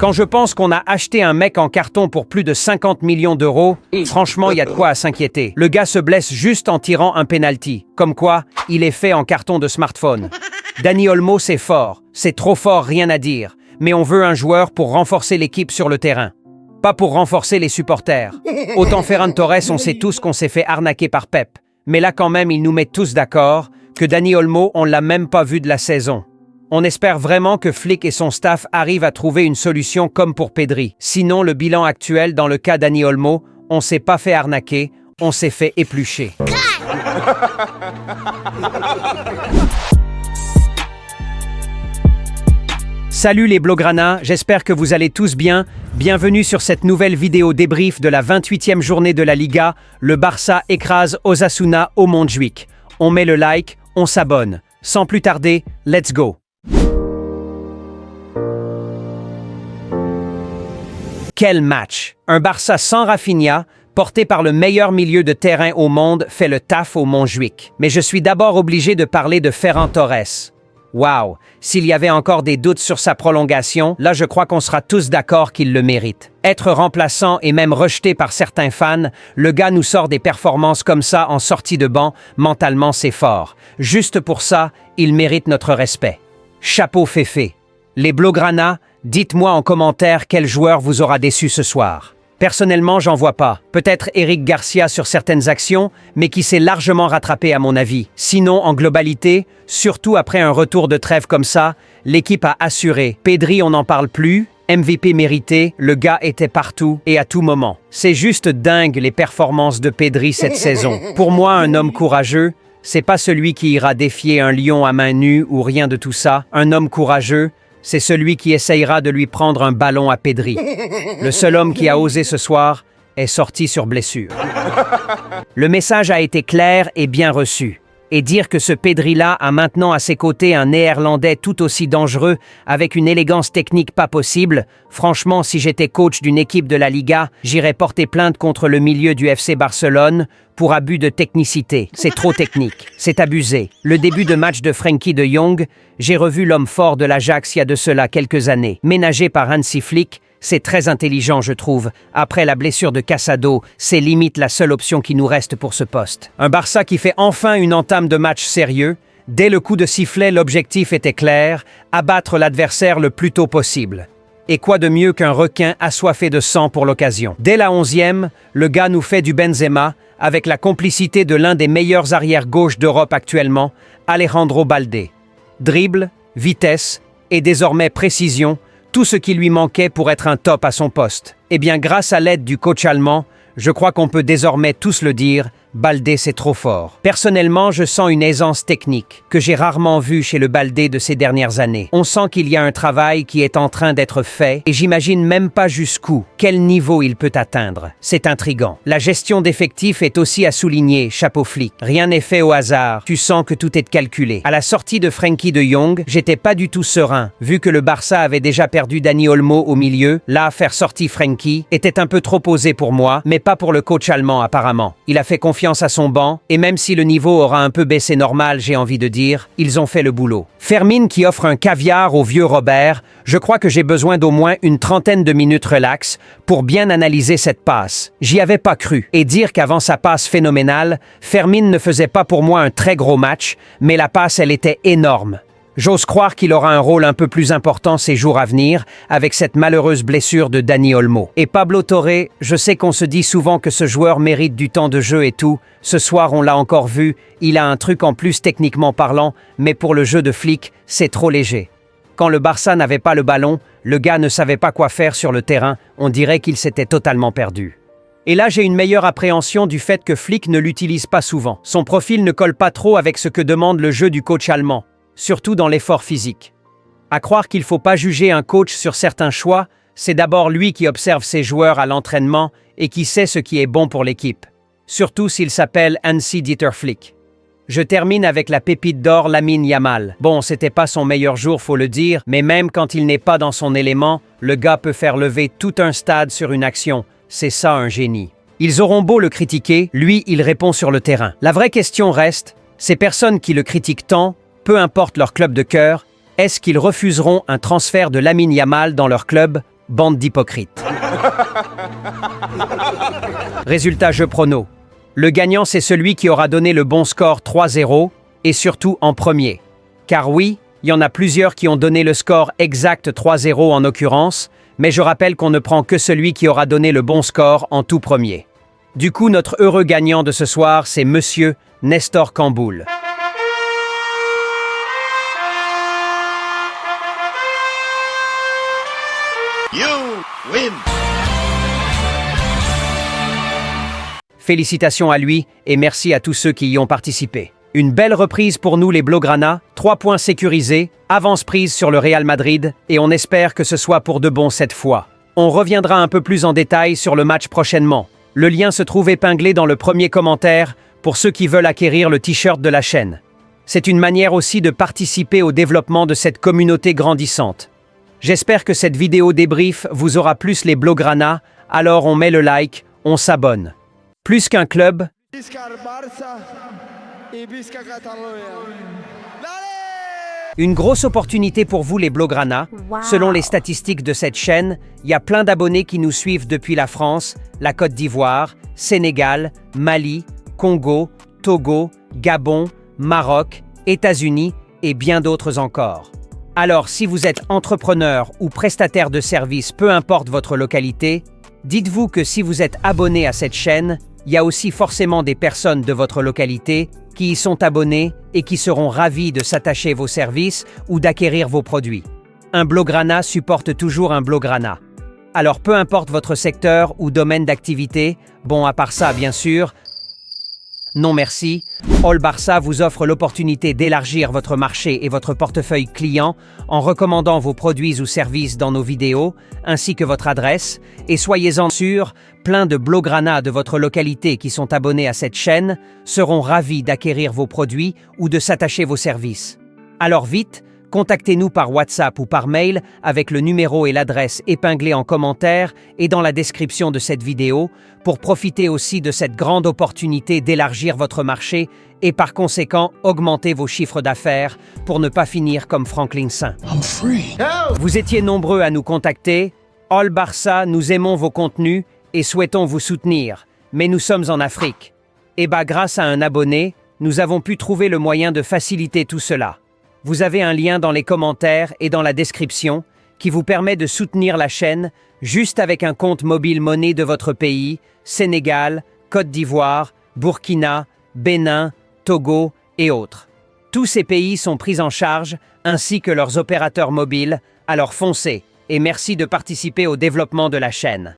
Quand je pense qu'on a acheté un mec en carton pour plus de 50 millions d'euros, franchement, il y a de quoi à s'inquiéter. Le gars se blesse juste en tirant un penalty. Comme quoi, il est fait en carton de smartphone. Dani Olmo, c'est fort. C'est trop fort, rien à dire. Mais on veut un joueur pour renforcer l'équipe sur le terrain. Pas pour renforcer les supporters. Autant Ferran Torres, on sait tous qu'on s'est fait arnaquer par Pep. Mais là quand même, ils nous mettent tous d'accord que Dani Olmo, on l'a même pas vu de la saison. On espère vraiment que Flick et son staff arrivent à trouver une solution comme pour Pedri. Sinon, le bilan actuel dans le cas Dani Olmo, on s'est pas fait arnaquer, on s'est fait éplucher. Salut les Blaugrana, j'espère que vous allez tous bien. Bienvenue sur cette nouvelle vidéo débrief de la 28e journée de la Liga. Le Barça écrase Osasuna au Montjuïc. On met le like, on s'abonne. Sans plus tarder, let's go. Quel match! Un Barça sans Rafinha, porté par le meilleur milieu de terrain au monde, fait le taf au Montjuïc. Mais je suis d'abord obligé de parler de Ferran Torres. Wow! S'il y avait encore des doutes sur sa prolongation, là je crois qu'on sera tous d'accord qu'il le mérite. Être remplaçant et même rejeté par certains fans, le gars nous sort des performances comme ça en sortie de banc, mentalement c'est fort. Juste pour ça, il mérite notre respect. Chapeau Féfé. Les Blaugrana, dites-moi en commentaire quel joueur vous aura déçu ce soir. Personnellement, j'en vois pas. Peut-être Eric Garcia sur certaines actions, mais qui s'est largement rattrapé à mon avis. Sinon, en globalité, surtout après un retour de trêve comme ça, l'équipe a assuré. Pedri, on n'en parle plus. MVP mérité, le gars était partout et à tout moment. C'est juste dingue les performances de Pedri cette saison. Pour moi, un homme courageux, c'est pas celui qui ira défier un lion à main nue ou rien de tout ça. Un homme courageux, c'est celui qui essayera de lui prendre un ballon à Pedri. Le seul homme qui a osé ce soir est sorti sur blessure. Le message a été clair et bien reçu. Et dire que ce Pedri-là a maintenant à ses côtés un Néerlandais tout aussi dangereux, avec une élégance technique pas possible, franchement, si j'étais coach d'une équipe de la Liga, j'irais porter plainte contre le milieu du FC Barcelone pour abus de technicité. C'est trop technique, c'est abusé. Le début de match de Frenkie de Jong, j'ai revu l'homme fort de l'Ajax il y a de cela quelques années. Ménagé par Hansi Flick, c'est très intelligent, je trouve. Après la blessure de Casado, c'est limite la seule option qui nous reste pour ce poste. Un Barça qui fait enfin une entame de match sérieux. Dès le coup de sifflet, l'objectif était clair, abattre l'adversaire le plus tôt possible. Et quoi de mieux qu'un requin assoiffé de sang pour l'occasion. Dès la 11e, le gars nous fait du Benzema, avec la complicité de l'un des meilleurs arrière-gauche d'Europe actuellement, Alejandro Baldé. Dribble, vitesse et désormais précision, tout ce qui lui manquait pour être un top à son poste. Eh bien, grâce à l'aide du coach allemand, je crois qu'on peut désormais tous le dire, Baldé c'est trop fort. Personnellement, je sens une aisance technique que j'ai rarement vue chez le Baldé de ces dernières années. On sent qu'il y a un travail qui est en train d'être fait et j'imagine même pas jusqu'où, quel niveau il peut atteindre. C'est intriguant. La gestion d'effectifs est aussi à souligner, chapeau Flick. Rien n'est fait au hasard, tu sens que tout est calculé. À la sortie de Frenkie de Jong, j'étais pas du tout serein, vu que le Barça avait déjà perdu Dani Olmo au milieu. Là, faire sortir Frenkie était un peu trop osé pour moi, mais pas pour le coach allemand apparemment. Il a fait confiance à son banc, et même si le niveau aura un peu baissé normal, j'ai envie de dire, ils ont fait le boulot. Fermin qui offre un caviar au vieux Robert, je crois que j'ai besoin d'au moins une trentaine de minutes relax pour bien analyser cette passe. J'y avais pas cru. Et dire qu'avant sa passe phénoménale, Fermin ne faisait pas pour moi un très gros match, mais la passe, elle était énorme. J'ose croire qu'il aura un rôle un peu plus important ces jours à venir avec cette malheureuse blessure de Dani Olmo. Et Pablo Torre, je sais qu'on se dit souvent que ce joueur mérite du temps de jeu et tout. Ce soir, on l'a encore vu, il a un truc en plus techniquement parlant, mais pour le jeu de Flick, c'est trop léger. Quand le Barça n'avait pas le ballon, le gars ne savait pas quoi faire sur le terrain, on dirait qu'il s'était totalement perdu. Et là, j'ai une meilleure appréhension du fait que Flick ne l'utilise pas souvent. Son profil ne colle pas trop avec ce que demande le jeu du coach allemand. Surtout dans l'effort physique. À croire qu'il ne faut pas juger un coach sur certains choix, c'est d'abord lui qui observe ses joueurs à l'entraînement et qui sait ce qui est bon pour l'équipe. Surtout s'il s'appelle Hansi-Dieter Flick. Je termine avec la pépite d'or Lamine Yamal. Bon, c'était pas son meilleur jour, faut le dire, mais même quand il n'est pas dans son élément, le gars peut faire lever tout un stade sur une action. C'est ça un génie. Ils auront beau le critiquer, lui, il répond sur le terrain. La vraie question reste, ces personnes qui le critiquent tant, peu importe leur club de cœur, est-ce qu'ils refuseront un transfert de Lamine Yamal dans leur club? Bande d'hypocrites. Résultat jeu prono. Le gagnant, c'est celui qui aura donné le bon score 3-0 et surtout en premier. Car oui, il y en a plusieurs qui ont donné le score exact 3-0 en occurrence, mais je rappelle qu'on ne prend que celui qui aura donné le bon score en tout premier. Du coup, notre heureux gagnant de ce soir, c'est Monsieur Nestor Camboul. You win! Félicitations à lui et merci à tous ceux qui y ont participé. Une belle reprise pour nous les Blaugrana, 3 points sécurisés, avance prise sur le Real Madrid et on espère que ce soit pour de bon cette fois. On reviendra un peu plus en détail sur le match prochainement. Le lien se trouve épinglé dans le premier commentaire pour ceux qui veulent acquérir le t-shirt de la chaîne. C'est une manière aussi de participer au développement de cette communauté grandissante. J'espère que cette vidéo débrief vous aura plus les Blaugrana, alors on met le like, on s'abonne. Plus qu'un club, une grosse opportunité pour vous les Blaugrana. Wow. Selon les statistiques de cette chaîne, il y a plein d'abonnés qui nous suivent depuis la France, la Côte d'Ivoire, Sénégal, Mali, Congo, Togo, Gabon, Maroc, États-Unis et bien d'autres encore. Alors, si vous êtes entrepreneur ou prestataire de services, peu importe votre localité, dites-vous que si vous êtes abonné à cette chaîne, il y a aussi forcément des personnes de votre localité qui y sont abonnées et qui seront ravis de s'attacher vos services ou d'acquérir vos produits. Un Blaugrana supporte toujours un Blaugrana. Alors, peu importe votre secteur ou domaine d'activité, bon, à part ça, bien sûr, non merci, All Barça vous offre l'opportunité d'élargir votre marché et votre portefeuille client en recommandant vos produits ou services dans nos vidéos, ainsi que votre adresse, et soyez-en sûrs, plein de Blaugrana de votre localité qui sont abonnés à cette chaîne seront ravis d'acquérir vos produits ou de s'attacher vos services. Alors vite, contactez-nous par WhatsApp ou par mail avec le numéro et l'adresse épinglés en commentaire et dans la description de cette vidéo pour profiter aussi de cette grande opportunité d'élargir votre marché et par conséquent augmenter vos chiffres d'affaires pour ne pas finir comme Franklin Saint. Vous étiez nombreux à nous contacter. All Barça, nous aimons vos contenus et souhaitons vous soutenir, mais nous sommes en Afrique. Et grâce à un abonné, nous avons pu trouver le moyen de faciliter tout cela. Vous avez un lien dans les commentaires et dans la description qui vous permet de soutenir la chaîne juste avec un compte mobile monnaie de votre pays, Sénégal, Côte d'Ivoire, Burkina, Bénin, Togo et autres. Tous ces pays sont pris en charge ainsi que leurs opérateurs mobiles, alors foncez et merci de participer au développement de la chaîne.